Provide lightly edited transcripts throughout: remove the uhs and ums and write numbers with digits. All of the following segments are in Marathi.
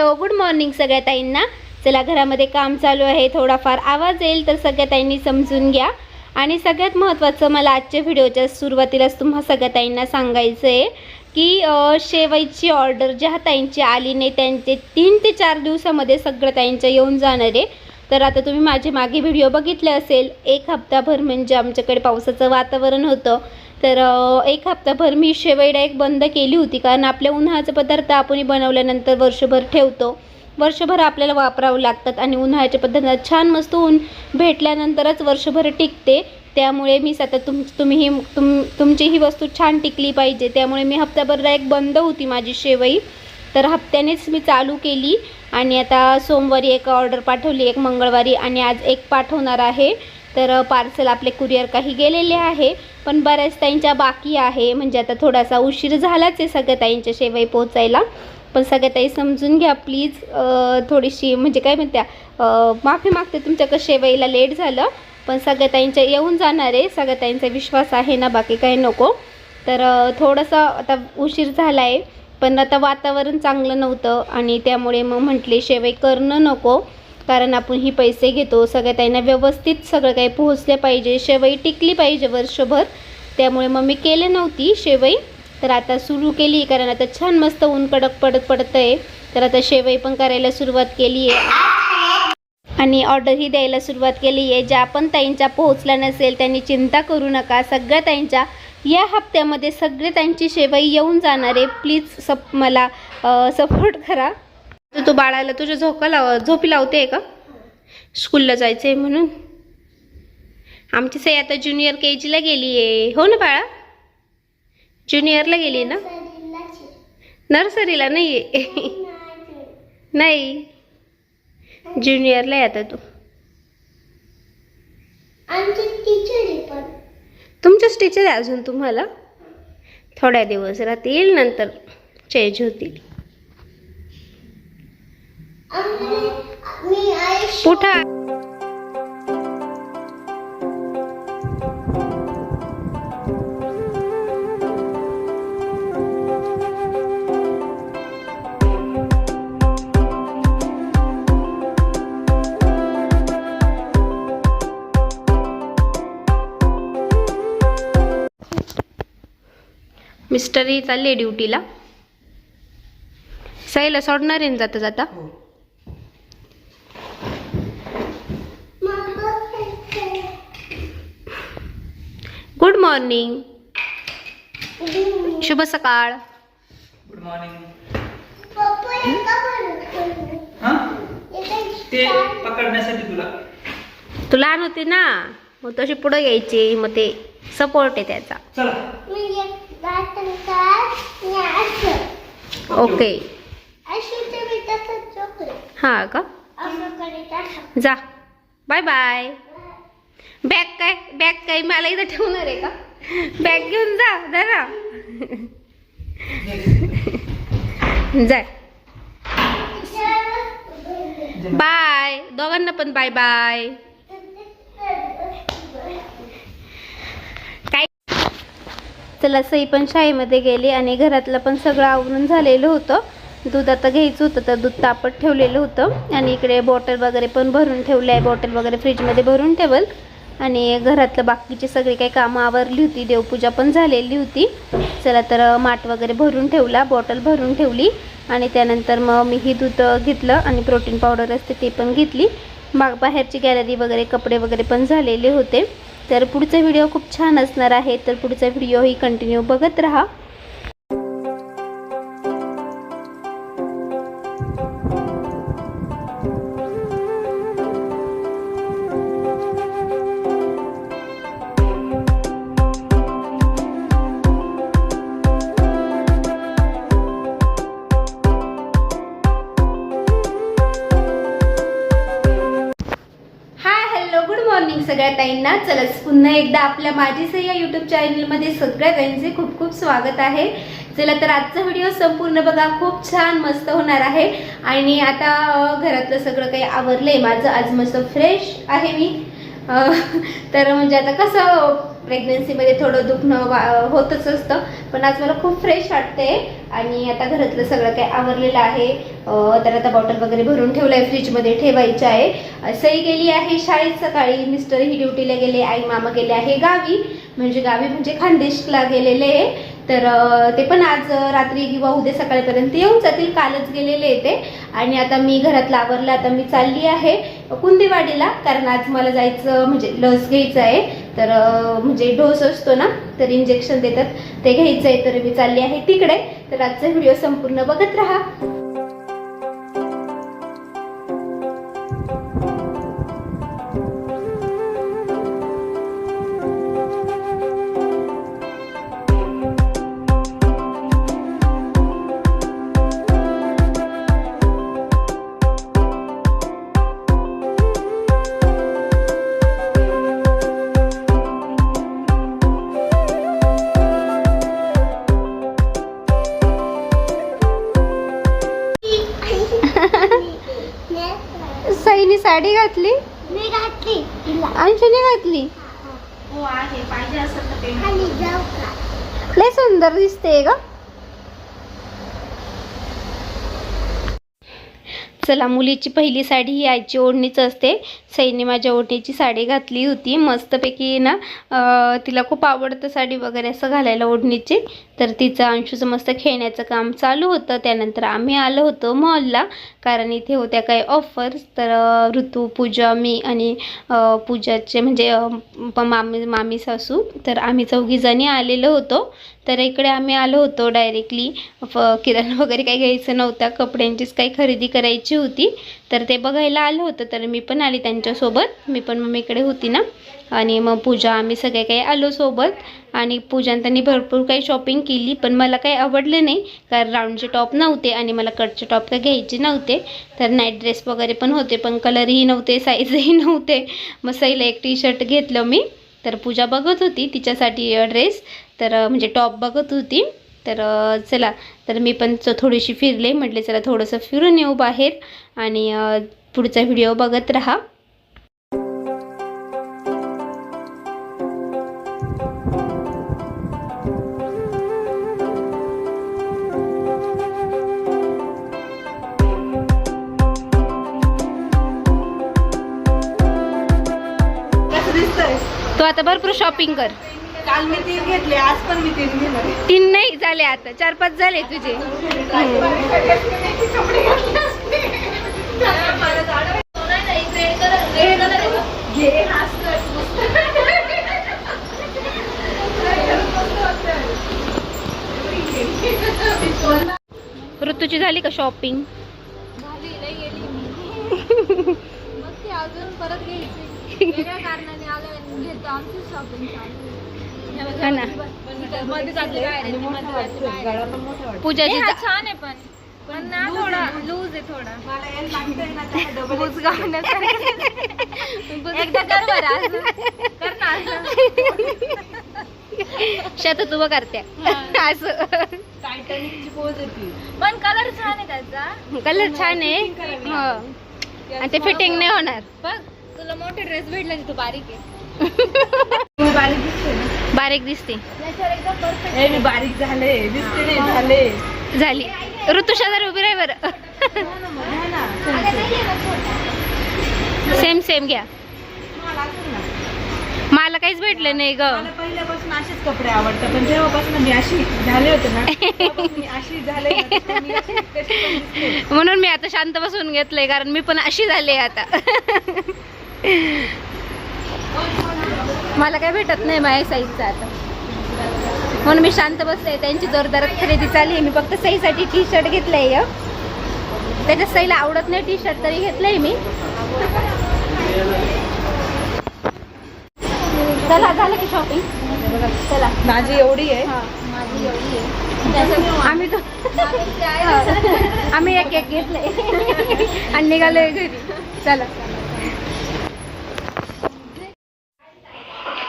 हॅलो गुड मॉर्निंग सगळ्या ताईंना। चला घरामध्ये काम चालू आहे, थोडाफार आवाज येईल तर सगळ्या ताईंनी समजून घ्या। आणि सगळ्यात महत्त्वाचं मला आजच्या व्हिडिओच्या सुरुवातीलाच तुम्हा सगळ्या ताईंना सांगायचं आहे की शेवईची ऑर्डर ज्या ताईंची आली नाही त्यांचे 3 ते 4 दिवसामध्ये सगळ्या ताईंच्या येऊन जाणार आहे। तर आता तुम्ही माझे मागे व्हिडिओ बघितले असेल, एक हप्ताभर म्हणजे आमच्याकडे पावसाचं वातावरण होतं, तर एक हप्ताभर मी शेवई डायरेक्ट बंद केली होती, कारण आपल्या उन्हाळ्याचे पदार्थ आपण बनवल्यानंतर वर्षभर ठेवतो, वर्षभर आपल्याला वापरावं लागतात आणि उन्हाळ्याच्या पदार्थात छान मस्त ऊन भेटल्यानंतरच वर्षभर टिकते। त्यामुळे मी सतत तुमची ही वस्तू छान टिकली पाहिजे, त्यामुळे मी हप्ताभर डायरेक्ट बंद होती माझी शेवई, तर हप्त्यानेच मी चालू केली। आणि आता सोमवारी एक ऑर्डर पाठवली, एक मंगळवारी आणि आज एक पाठवणार आहे। तर पार्सल आपले कुरिअर काही गेलेले आहे, पण बऱ्याच ताईंच्या बाकी आहे, म्हणजे आता थोडासा उशीर झालाच आहे सगळ्या ताईंच्या शेवई पोचायला, पण सगळ्या ताई समजून घ्या प्लीज। थोडीशी म्हणजे काय म्हणत्या माफी मागते तुमच्याकडे शेवईला लेट झालं, पण सगळ्या ताईंच्या येऊन जाणार आहे, सगळ्या ताईंचा विश्वास आहे ना, बाकी काही नको। तर थोडंसं आता उशीर झाला आहे, पण आता वातावरण चांगलं नव्हतं आणि त्यामुळे मग म्हटले शेवई करणं नको, कारण आपण ही पैसे घेतो, सगळ्या ताईंना व्यवस्थित सगळं काही पोहोचले पाहिजे, शेवई टिकली पाहिजे वर्षभर, त्यामुळे मग मी केले नव्हती शेवई। तर आता सुरू केली, कारण आता छान मस्त ऊन कडक पडत आहे, तर आता शेवई पण करायला सुरुवात केली आहे आणि ऑर्डरही द्यायला सुरुवात केली आहे। ज्या पण ताईंच्या पोहोचला नसेल त्यांनी चिंता करू नका, सगळ्या ताईंच्या या हप्त्यामध्ये सगळे ताईंची शेवई येऊन जाणार आहे। प्लीज मला सपोर्ट करा। तू बाळाला तुझ्या झोपी लावते का, स्कूलला जायचं आहे म्हणून? आमची सई आता ज्युनियर KGला गेली आहे, हो ना बाळा? ज्युनियरला गेली ना, नर्सरीला नाही आहे नाही, ज्युनियरला आहे आता तू। तुमच्याच टीचर आहे अजून तुम्हाला? थोड्या दिवस राहतील, नंतर चेंज होतील। पुठा मिस्टरही चालले ड्युटीला, साईला सोडणार आहे जाता जाता। गुड मॉर्निंग, शुभ सकाळ। Good morning. ते पकडण्यासाठी तू लहान होते ना, मग तशी पुढे यायची, मग ते सपोर्ट आहे त्याचा। चला ओके हा का, जा बाय बाय। बॅग काय मला इथं ठेवणार आहे का? बॅग घेऊन जा जरा जा, बाय दोघांना पण बाय बाय। चला सई पण शाळेमध्ये गेली आणि घरातलं पण सगळं आवरून झालेलं होतं। दूध आता घ्यायचं होतं, तर दूध तापत ठेवलेलं होतं आणि इकडे बॉटल वगैरे पण भरून ठेवलं आहे, बॉटल वगैरे फ्रीजमध्ये भरून ठेवल। आणि घरातलं बाकीची सगळी काही कामं आवरली होती, देवपूजा पण झालेली होती। चला तर माठ वगैरे भरून ठेवला, बॉटल भरून ठेवली आणि त्यानंतर मग मी ही दूध घेतलं आणि प्रोटीन पावडर असते ते पण घेतली। बाहेरची गॅलरी वगैरे कपडे वगैरे पण झालेले होते। तर पुढचा व्हिडिओ खूप छान असणार आहे, तर पुढचा व्हिडिओही कंटिन्यू बघत राहा। सगळ्या ताईंना चला पुन्हा एकदा आपल्या माझी सई या यूट्यूब चॅनलमध्ये सगळ्या ताईंचे खूप खूप स्वागत आहे। चला तर आजचा व्हिडिओ संपूर्ण बघा, खूप छान मस्त होणार आहे। आणि आता घरातलं सगळं काही आवरलंय माझं, आज मस्त फ्रेश आहे मी। तर म्हणजे आता कसं प्रेग्नन्सी मध्ये थोडं दुखणं होतच असतं, पण आज मला खूप फ्रेश वाटतंय आणि आता घरातलं सगळं काही आवरलेलं आहे. तर आता बॉटल वगैरे भरून ठेवलं आहे, फ्रीजमध्ये ठेवायचं आहे. सई गेली आहे शाळेत सकाळी, मिस्टर ही ड्युटीला गेले, आई मामा गेले आहे गावी म्हणजे खानदेशला गेलेले आहे. तर ते पण आज रात्री किंवा उद्या सकाळपर्यंत येऊन जातील, कालच गेलेले ते. आणि आता मी घरातलं आवरलं, आता मी चालली आहे कुंदेवाडीला, कारण आज मला जायचं म्हणजे लस घ्यायचं आहे. तर म्हणजे डोस असतो ना, तर इंजेक्शन देतात, ते घ्यायचं आहे. तर मी चालली आहे तिकडे. तर आजचा व्हिडिओ संपूर्ण बघत राहा. सईनी साडी घातली, मी घातली. अंशूने घातली. हो आहे, पाहिजे असं तर ते खाली जाऊ का? लय सुंदर दिसते ग. चला, मुलीची पहिली साडी ही आईची ओढणीच असते. सईने माझ्या ओढणीची साडी घातली होती मस्तपैकी ना. तिला खूप आवडतं साडी वगैरे असं घालायला ओढणीची. तर तिचं अंशूचं मस्त खेळण्याचं काम चालू होतं. त्यानंतर आम्ही आलो होतो मॉलला, कारण इथे होत्या काही ऑफर्स. तर ऋतू, पूजा, मी आणि पूजाचे म्हणजे मामी सासू, तर आम्ही 4 जणी आलेलो होतो. तर इकडे आम्ही आलो होतो डायरेक्टली. किराणा वगैरे काही घ्यायचं नव्हता, कपड्यांचीच काही खरेदी करायची होती. तर ते बघायला आलं होतं. तर मी पण आली त्यांच्यासोबत, मी पण मम्मीकडे होती ना. आणि मग पूजा, आम्ही सगळे काही आलो सोबत. आणि पूजाने त्यांनी भरपूर काही शॉपिंग केली, पण मला काही आवडलं नाही, कारण राऊंडचे टॉप नव्हते आणि मला कटचे टॉप काही घ्यायचे नव्हते. तर नाईट ड्रेस वगैरे पण होते, पण कलरही नव्हते, साईजही नव्हते. मग सईला एक टी-शर्ट घेतलं मी. तर पूजा बघत होती तिच्यासाठी ड्रेस, तर म्हणजे टॉप बघत होती. तर चला, तर मी पण थोडीशी फिरले, म्हटले चला थोडंसं फिरून येऊ बाहेर. आणि पुढचा व्हिडिओ बघत राहा. तो आता भरपूर शॉपिंग कर. काल मी 3 घेतले, आज पण मी 3 घेणार. 3 नाही झाले, आता 4-5 झाले तुझे. ऋतूची झाली का शॉपिंग? अजून परत घ्यायची, वेगळ्या कारणाने आलं घेतो आमची शॉपिंग हा ना. पूजाची छान आहे, पण ना थोडा लूज आहे, थोडा लूज एकदा कर बरं, कर ना. शेतात उभं करते असं. टायटॅनिकची पोज येते, पण कलर छान आहे त्याचा. कलर छान आहे, हो. आणि ते फिटिंग नाही होणार. बघ, तुला मोठे ड्रेस भेटला, तू बारीक आहे. बारीक दिसते. मी बारीक झाले, दिसते नाही झाले. झाली. ऋतू शेजारी उभी राही बरं. सेम घ्या. मला काहीच भेटलं नाही ग. पहिल्यापासून असेच कपडे आवडतात, पण जेव्हापासून मी अशी झाले होते ना, मी अशी झाले म्हणून मी आता शांत बसून घेतलंय, कारण मी पण अशी झाले आता. मला काय भेटत नाही माझ्या साईजचं आता, म्हणून मी शांत बसले. त्यांची जोरदारात खरेदी चालली आहे. मी फक्त सईसाठी टी-शर्ट घेतलंय. त्याच्या सईला आवडत नाही टी-शर्ट, तरी घेतलंय मी. चला, झालं की शॉपिंग? चला, माझी एवढी आहे. माझी एवढी आहे. आम्ही एक घेतलंय आणि निघालोय घरी. चला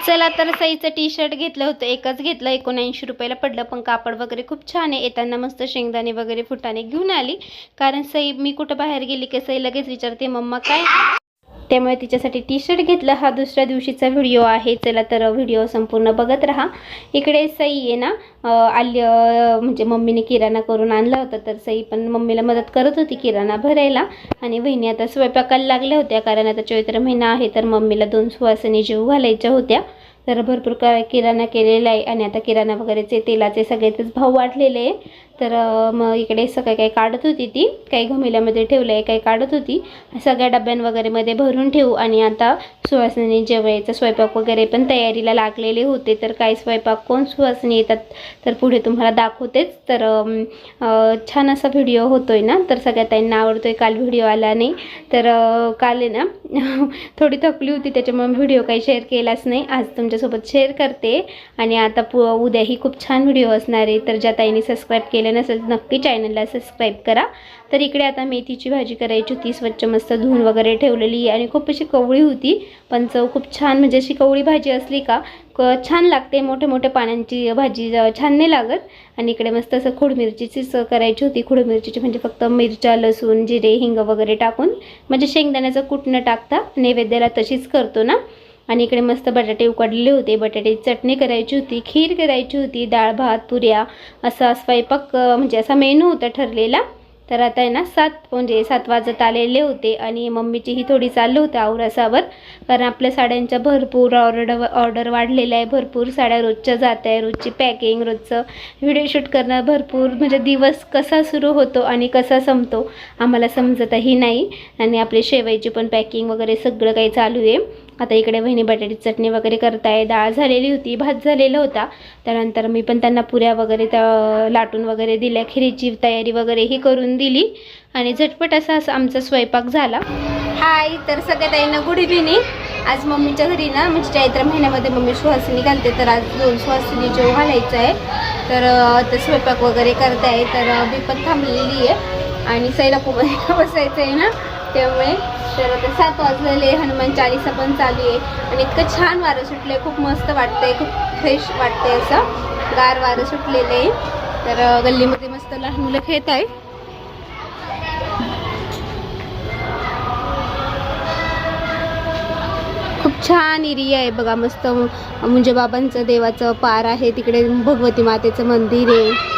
चला, तर सईचं टी-शर्ट घेतलं होतं, एकच घेतलं, 79 रुपयाला पडलं. पण कापड वगैरे खूप छान आहे. येताना मस्त शेंगदाणे वगैरे फुटाणे घेऊन आली, कारण सई, मी कुठं बाहेर गेली की सई लगेच विचारते मम्मा काय. त्यामुळे तिच्यासाठी टी शर्ट घेतलं. हा दुसऱ्या दिवशीचा व्हिडिओ आहे. चला तर व्हिडिओ संपूर्ण बघत राहा. इकडे सई आहे ना म्हणजे मम्मीने किराणा करून आणला होता, तर सई पण मम्मीला मदत करत होती किराणा भरायला. आणि वहिनी आता स्वयंपाकाला लागल्या होत्या, कारण आता चैत्र महिना आहे तर मम्मीला 2 सुवासिनी जेवू घालायच्या होत्या. तर भरपूर किराणा केलेला आहे आणि आता किराणा वगैरेचे तेलाचे सगळेच भाव वाढलेले आहे. तर मग इकडे सगळं काही काढत होती ती, काही घमिल्यामध्ये ठेवलं आहे, काही काढत होती. सगळ्या डब्यां वगैरेमध्ये भरून ठेवू. आणि आता सुवासिनी जेवायचा स्वयंपाक वगैरे पण तयारीला लागलेले होते. तर काय स्वयंपाक कोण सुवासिनी येतात तर पुढे तुम्हाला दाखवतेच. तर छान असा व्हिडिओ होतोय ना, तर सगळ्या ताईंना आवडतोय. काल व्हिडिओ आला नाही तर काल आहे ना थोडी थकली होती, त्याच्यामुळे व्हिडिओ काही शेअर केलाच नाही. आज तुमच्यासोबत शेअर करते. आणि आता उद्याही खूप छान व्हिडिओ असणार आहे. तर ज्या ताईंनी सबस्क्राईब केलं नसेल नक्की चॅनलला सबस्क्राईब करा. तर इकडे आता मेथीची भाजी करायची होती. स्वच्छ मस्त धुवून वगैरे ठेवलेली आणि खूप अशी कवळी होती, पण चव खूप छान. म्हणजे अशी कवळी भाजी असली का छान लागते. मोठ्या मोठ्या पानांची भाजी छान नाही लागत. आणि इकडे मस्त असं खोडमिरचीचीच करायची होती. खोडमिरचीची म्हणजे फक्त मिरच्या, लसूण, जिरे, हिंग वगैरे टाकून, म्हणजे शेंगदाण्याचं कूट न टाकता नैवेद्याला तशीच करतो ना. आणि इकडे मस्त बटाटे उकडलेले होते. बटाट्याची चटणी करायची होती, खीर करायची होती, डाळ भात, पुऱ्या असा स्वयंपाक म्हणजे असा मेनू होता ठरलेला. तर आता आहे ना 7 वाजत आलेले होते आणि मम्मीचीही थोडी चाललं होतं आवरासावर, कारण आपल्या साड्यांच्या भरपूर ऑर्डर वाढलेल्या आहे. भरपूर साड्या रोजच्या जात आहे, रोजची पॅकिंग, रोजचं व्हिडिओ शूट करणं, भरपूर म्हणजे दिवस कसा सुरू होतो आणि कसा संपतो आम्हाला समजतही नाही. आणि आपली शेवईची पण पॅकिंग वगैरे सगळं काही चालू आहे. आता इकडे वहिनी बटाट्याची चटणी वगैरे करताय. डाळ झालेली होती, भात झालेला होता. त्यानंतर मी पण त्यांना पुऱ्या वगैरे त्या लाटून वगैरे दिल्या. खिरीची तयारी वगैरेही करून दिली आणि झटपट असा आमचा स्वयंपाक झाला. हाय, तर सगळ्या ताईंना गुड इव्हिनिंग. आज मम्मीच्या घरी ना म्हणजे चैत्र महिन्यामध्ये मम्मी सुहासिनी घालते, तर आज 2 सुहासिनी जेवू घालायचं आहे. तर ते स्वयंपाक वगैरे करताय. तर मी पण थांबलेली आहे आणि सैला खूप बसायचं आहे ना, त्यामुळे. तर आता 7 वाजलेले, हनुमान चालीसा पण चालू आहे आणि इतकं छान वारं सुटलं आहे, खूप मस्त वाटतंय, खूप फ्रेश वाटतंय, असं गार वारं सुटलेलं आहे. तर गल्लीमध्ये मस्त लहान मुलं खेळत आहे. खूप छान एरिया आहे बघा, मस्त म्हणजे बाबांचं देवाचं पार आहे. तिकडे भगवती मातेचं मंदिर आहे.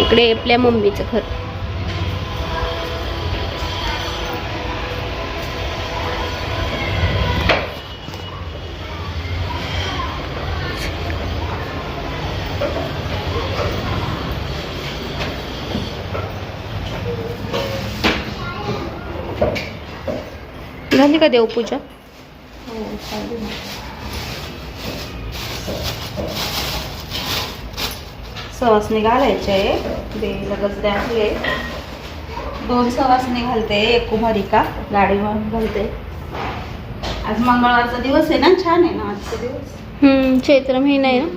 इकडे आपल्या मम्मीचं घर. झाली का देवपूजा? सवासणी घालायचे आहे. देवीला गजरे आणले. 2 सवासणी घालते, 1 कुमारिका गाडीवर घालते. आज मंगळवारचा दिवस आहे ना, छान आहे ना आजचा दिवस. चैत्र महिना आहे ना.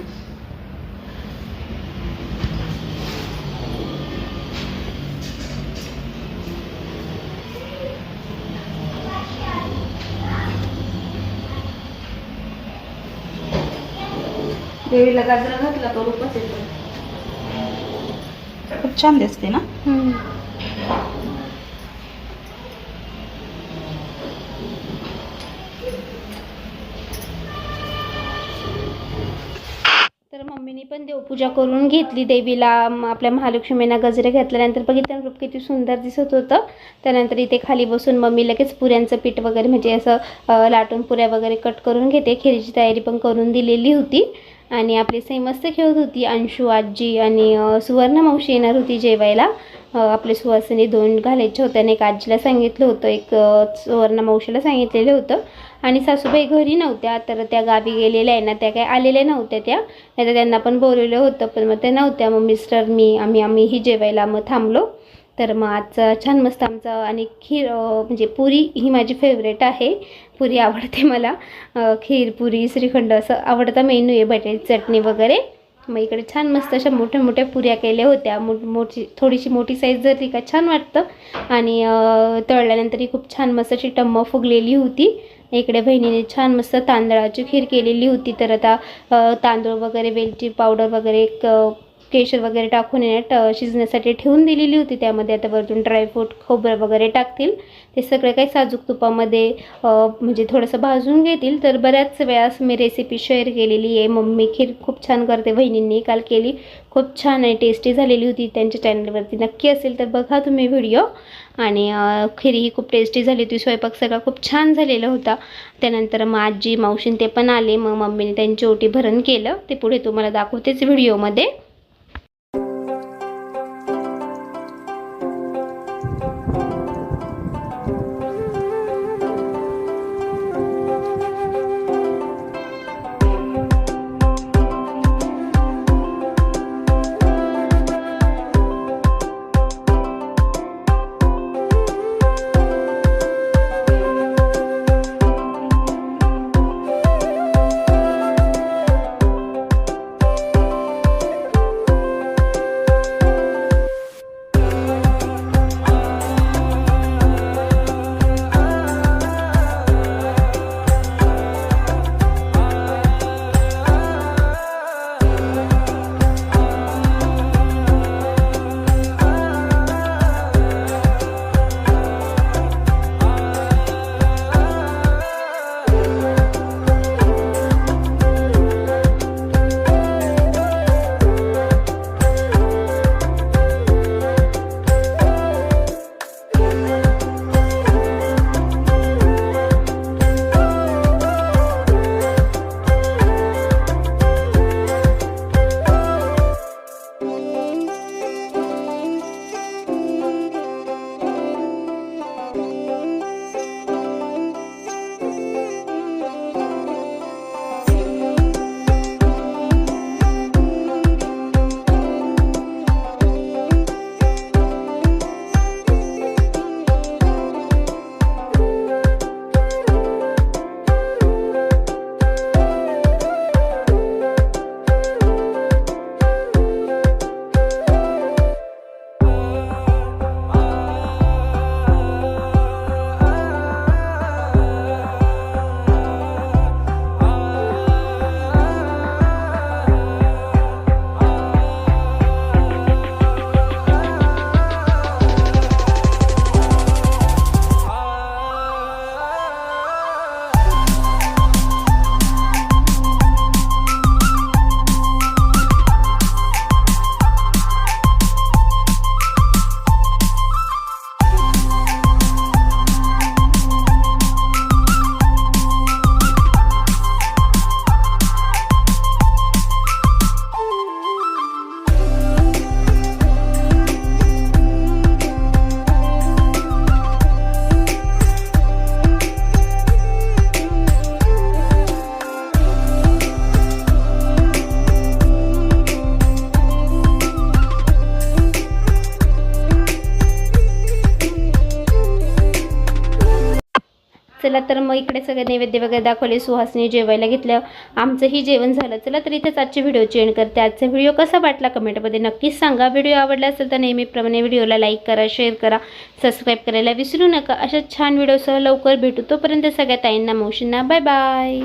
देवीला गजरा घातला तो रूपच येतो. खूप छान दिसते ना. तर मम्मीने पण देवपूजा करून घेतली देवीला. आपल्या महालक्ष्मींना गजरे घातल्यानंतर बघितलं रूप किती सुंदर दिसत होतं. त्यानंतर इथे खाली बसून मम्मी लगेच पुऱ्यांचं पीठ वगैरे म्हणजे असं लाटून पुऱ्या वगैरे कट करून घेते. खिरीची तयारी पण करून दिलेली होती. आणि आपली सई मस्त खेळत होती. अंशू आजी आणि सुवर्ण मावशी येणार होती जेवायला. आपले सुवासिनी 2 घालायचे होते आणि एक आजीला सांगितलं होतं, एक सुवर्ण मावशीला सांगितलेलं होतं. आणि सासूबाई घरी नव्हत्या, तर त्या गावी गेलेल्या आहे ना, त्या काय आलेल्या नव्हत्या. त्या नाही तर त्यांना पण बोलवलं होतं, पण मग त्या नव्हत्या. मग मिस्टर आम्ही जेवायला मग थांबलो. तर मग आजचा छान मस्त आमचा. आणि खीर म्हणजे पुरी ही माझी फेवरेट आहे. पुरी आवडते मला. खीर, पुरी, श्रीखंड असं आवडता मेनू आहे. बटाट्याची चटणी वगैरे. मग इकडे छान मस्त अशा मोठ्या मोठ्या पुऱ्या केल्या होत्या. थोडीशी मोठी साईज जरी का छान वाटतं. आणि तळल्यानंतरही खूप छान मस्त अशी टम्म फुगलेली होती. इकडे बहिणीने छान मस्त तांदळाची खीर केलेली होती. तर आता तांदूळ वगैरे, वेलची पावडर वगैरे केशर वगैरे टाकून शिजण्यासाठी ठेवून दिलेली होती. त्यामध्ये आता वरतून ड्रायफ्रूट खोबरं वगैरे टाकतील. ते सगळे काही साजूक तुपामध्ये म्हणजे थोडंसं भाजून घेतील. तर बऱ्याच वेळास मी रेसिपी शेअर केलेली आहे. मम्मी खीर खूप छान करते, वहिनींनी काल केली, खूप छान आणि टेस्टी झालेली होती. त्यांच्या चॅनलवरती नक्की असेल तर बघा तुम्ही व्हिडिओ. आणि खीर ही खूप टेस्टी झाली होती. स्वयंपाक सगळा खूप छान झालेला होता. त्यानंतर मग आजी मावशीन ते पण आले. मग मम्मीने त्यांची ओटी भरण केलं. ते पुढे तुम्हाला दाखवतेच व्हिडिओमध्ये. चला तर मग इकडे सगळे नैवेद्य वगैरे दाखवले, सुहासनी जेवायला घेतलं, आमचंही जेवण झालं. चला तर इथेच आजचे व्हिडिओ एंड करते. आजचा व्हिडिओ कसा वाटला कमेंटमध्ये नक्कीच सांगा. व्हिडिओ आवडला असेल तर नेहमीप्रमाणे व्हिडिओला लाईक करा, शेअर करा, सबस्क्राईब करायला विसरू नका. अशा छान व्हिडिओसह लवकर भेटू. तोपर्यंत सगळ्या ताईंना मावशींना बाय बाय.